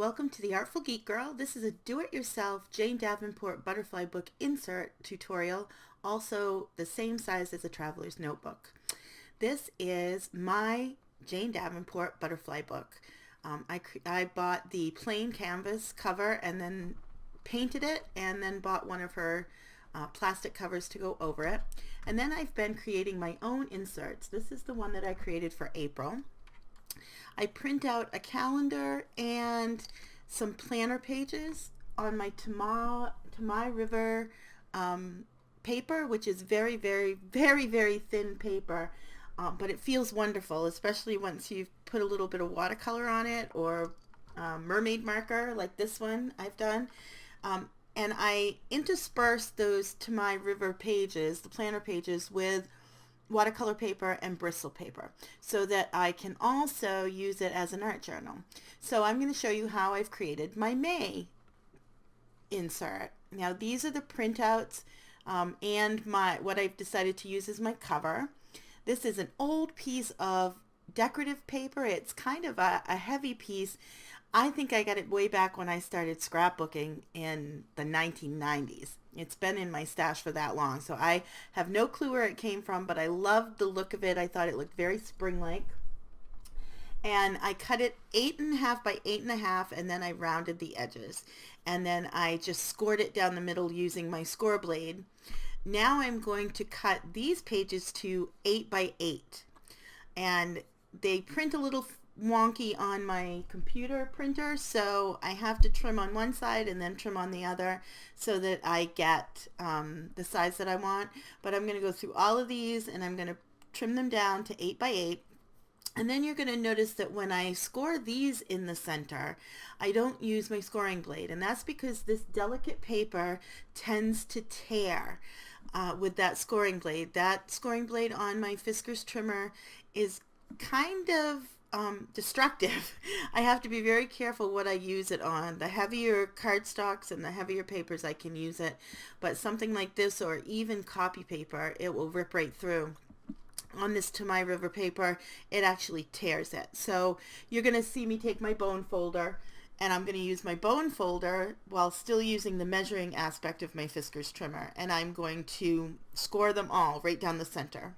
welcome to the Artful Geek Girl. This is a do-it-yourself Jane Davenport butterfly book insert tutorial, also the same size as a traveler's notebook. This is my Jane Davenport butterfly book. I bought the plain canvas cover and then painted it, and then bought one of her plastic covers to go over it. And then I've been creating my own inserts. This is the one that I created for April. I print out a calendar and some planner pages on my To River paper, which is very, very, very, very thin paper, but it feels wonderful, especially once you've put a little bit of watercolor on it, or mermaid marker like this one I've done. And I intersperse those To River pages, the planner pages, with watercolor paper and bristle paper so that I can also use it as an art journal. So I'm going to show you how I've created my May insert. Now these are the printouts and what I've decided to use as my cover. This is an old piece of decorative paper. It's kind of a heavy piece. I think I got it way back when I started scrapbooking in the 1990s. It's been in my stash for that long, so I have no clue where it came from, but I loved the look of it. I thought it looked very spring-like. And I cut it 8.5 by 8.5, and then I rounded the edges. And then I just scored it down the middle using my score blade. Now I'm going to cut these pages to 8 by 8. And they print a little wonky on my computer printer, so I have to trim on one side and then trim on the other so that I get the size that I want. But I'm going to go through all of these and I'm going to trim them down to 8 by 8. And then you're going to notice that when I score these in the center, I don't use my scoring blade, and that's because this delicate paper tends to tear with that scoring blade. That scoring blade on my Fiskars trimmer is kind of destructive. I have to be very careful what I use it on. The heavier cardstocks and the heavier papers I can use it, but something like this or even copy paper, it will rip right through. On this To River paper, it actually tears it. So you're going to see me take my bone folder, and I'm going to use my bone folder while still using the measuring aspect of my Fiskars trimmer, and I'm going to score them all right down the center.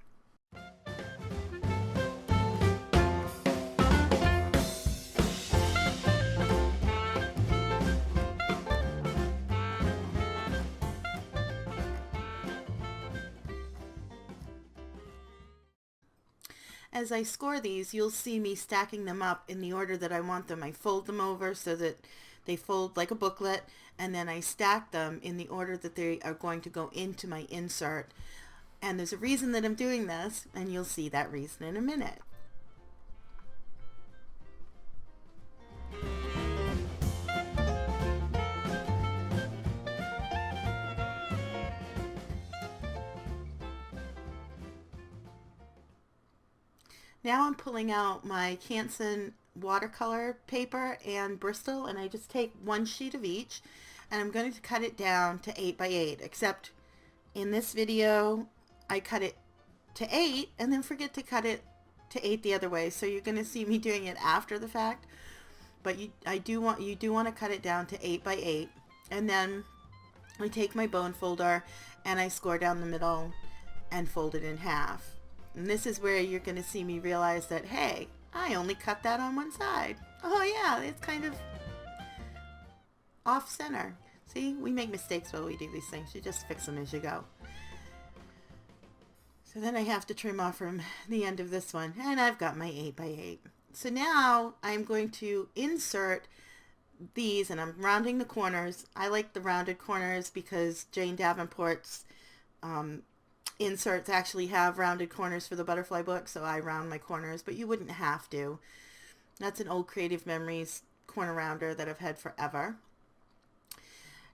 As I score these, you'll see me stacking them up in the order that I want them. I fold them over so that they fold like a booklet, and then I stack them in the order that they are going to go into my insert. And there's a reason that I'm doing this, and you'll see that reason in a minute. Now I'm pulling out my Canson watercolor paper and Bristol, and I just take one sheet of each, and I'm going to cut it down to 8 by 8, except in this video I cut it to 8 and then forget to cut it to 8 the other way, so you're going to see me doing it after the fact. But you do want to cut it down to 8 by 8, and then I take my bone folder and I score down the middle and fold it in half. And this is where you're going to see me realize that, hey, I only cut that on one side. Oh yeah, it's kind of off center. See, we make mistakes while we do these things. You just fix them as you go. So then I have to trim off from the end of this one, and I've got my 8 by 8. So now I'm going to insert these, and I'm rounding the corners. I like the rounded corners because Jane Davenport's inserts actually have rounded corners for the butterfly book, so I round my corners, but you wouldn't have to. That's an old Creative Memories corner rounder that I've had forever.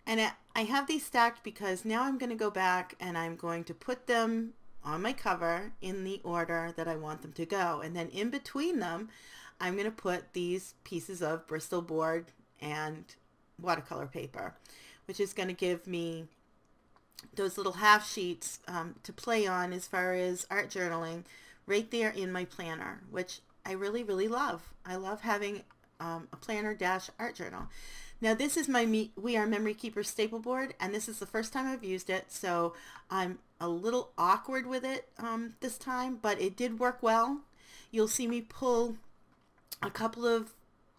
And I have these stacked because now I'm going to go back and I'm going to put them on my cover in the order that I want them to go. And then in between them, I'm going to put these pieces of Bristol board and watercolor paper, which is going to give me those little half sheets to play on as far as art journaling right there in my planner, which I really, really love. I love having a planner dash art journal. Now this is my We Are Memory Keeper staple board, and this is the first time I've used it, so I'm a little awkward with it this time, but it did work well. You'll see me pull a couple of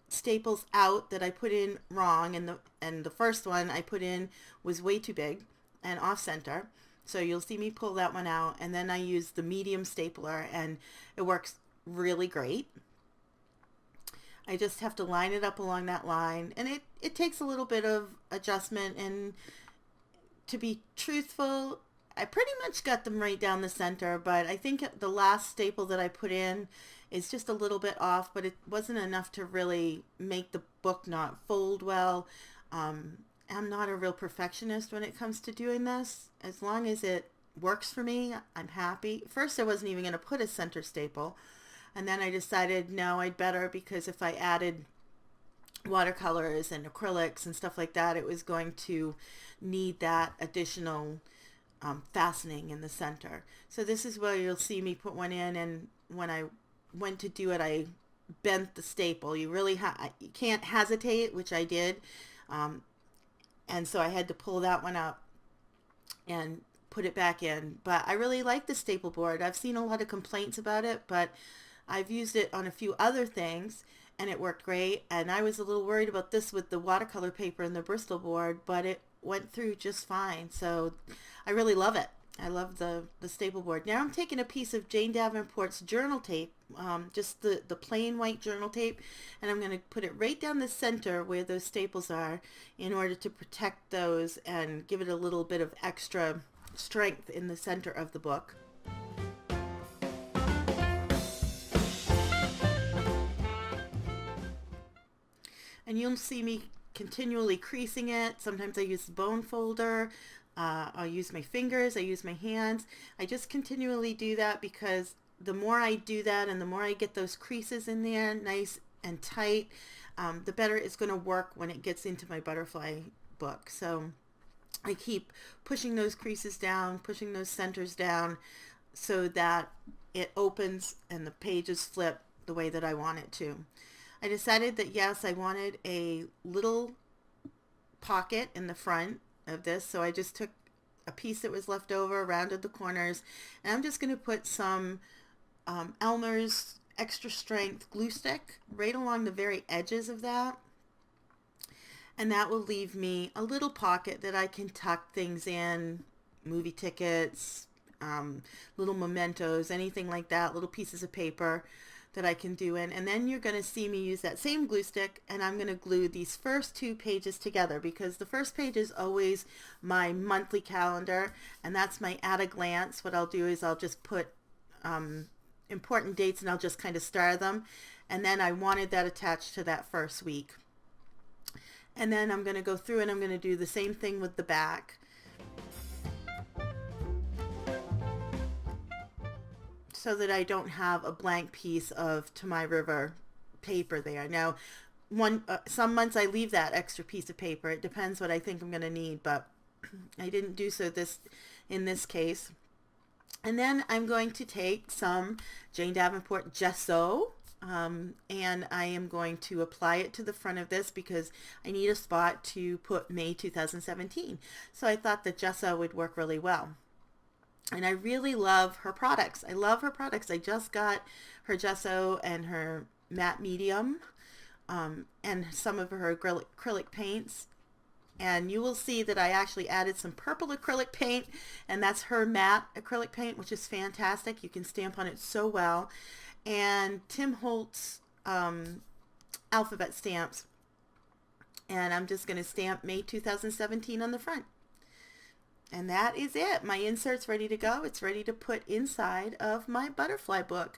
staples out that I put in wrong, and the first one I put in was way too big and off center. So you'll see me pull that one out, and then I use the medium stapler, and it works really great. I just have to line it up along that line, and it takes a little bit of adjustment, and to be truthful, I pretty much got them right down the center, but I think the last staple that I put in is just a little bit off, but it wasn't enough to really make the book not fold well. I'm not a real perfectionist when it comes to doing this. As long as it works for me, I'm happy. First, I wasn't even going to put a center staple, and then I decided, no, I'd better, because if I added watercolors and acrylics and stuff like that, it was going to need that additional fastening in the center. So this is where you'll see me put one in, and when I went to do it, I bent the staple. You really you can't hesitate, which I did, and so I had to pull that one up and put it back in. But I really like the staple board. I've seen a lot of complaints about it, but I've used it on a few other things, and it worked great. And I was a little worried about this with the watercolor paper and the Bristol board, but it went through just fine. So I really love it. I love the staple board. Now I'm taking a piece of Jane Davenport's journal tape, just the plain white journal tape, and I'm going to put it right down the center where those staples are in order to protect those and give it a little bit of extra strength in the center of the book. And you'll see me continually creasing it. Sometimes I use the bone folder. I'll use my fingers. I use my hands. I just continually do that because the more I do that and the more I get those creases in there nice and tight, the better it's going to work when it gets into my butterfly book. So I keep pushing those creases down, pushing those centers down so that it opens and the pages flip the way that I want it to. I decided that yes, I wanted a little pocket in the front of this, so I just took a piece that was left over, rounded the corners, and I'm just going to put some Elmer's extra strength glue stick right along the very edges of that, and that will leave me a little pocket that I can tuck things in, movie tickets, little mementos, anything like that, little pieces of paper that I can do in. And then you're going to see me use that same glue stick, and I'm going to glue these first two pages together, because the first page is always my monthly calendar, and that's my at a glance. What I'll do is I'll just put important dates, and I'll just kind of star them, and then I wanted that attached to that first week. And then I'm going to go through and I'm going to do the same thing with the back, so that I don't have a blank piece of To My River paper there. Now, some months I leave that extra piece of paper. It depends what I think I'm going to need, but I didn't do so in this case. And then I'm going to take some Jane Davenport gesso, and I am going to apply it to the front of this because I need a spot to put May 2017. So I thought the gesso would work really well. And I really love her products. I love her products. I just got her gesso and her matte medium, and some of her acrylic paints. And you will see that I actually added some purple acrylic paint, and that's her matte acrylic paint, which is fantastic. You can stamp on it so well. And Tim Holtz alphabet stamps. And I'm just going to stamp May 2017 on the front. And that is it. My insert's ready to go. It's ready to put inside of my butterfly book.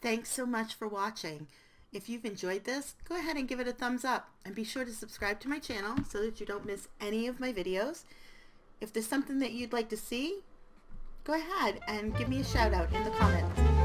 Thanks so much for watching. If you've enjoyed this, go ahead and give it a thumbs up. And be sure to subscribe to my channel so that you don't miss any of my videos. If there's something that you'd like to see, go ahead and give me a shout out in the comments.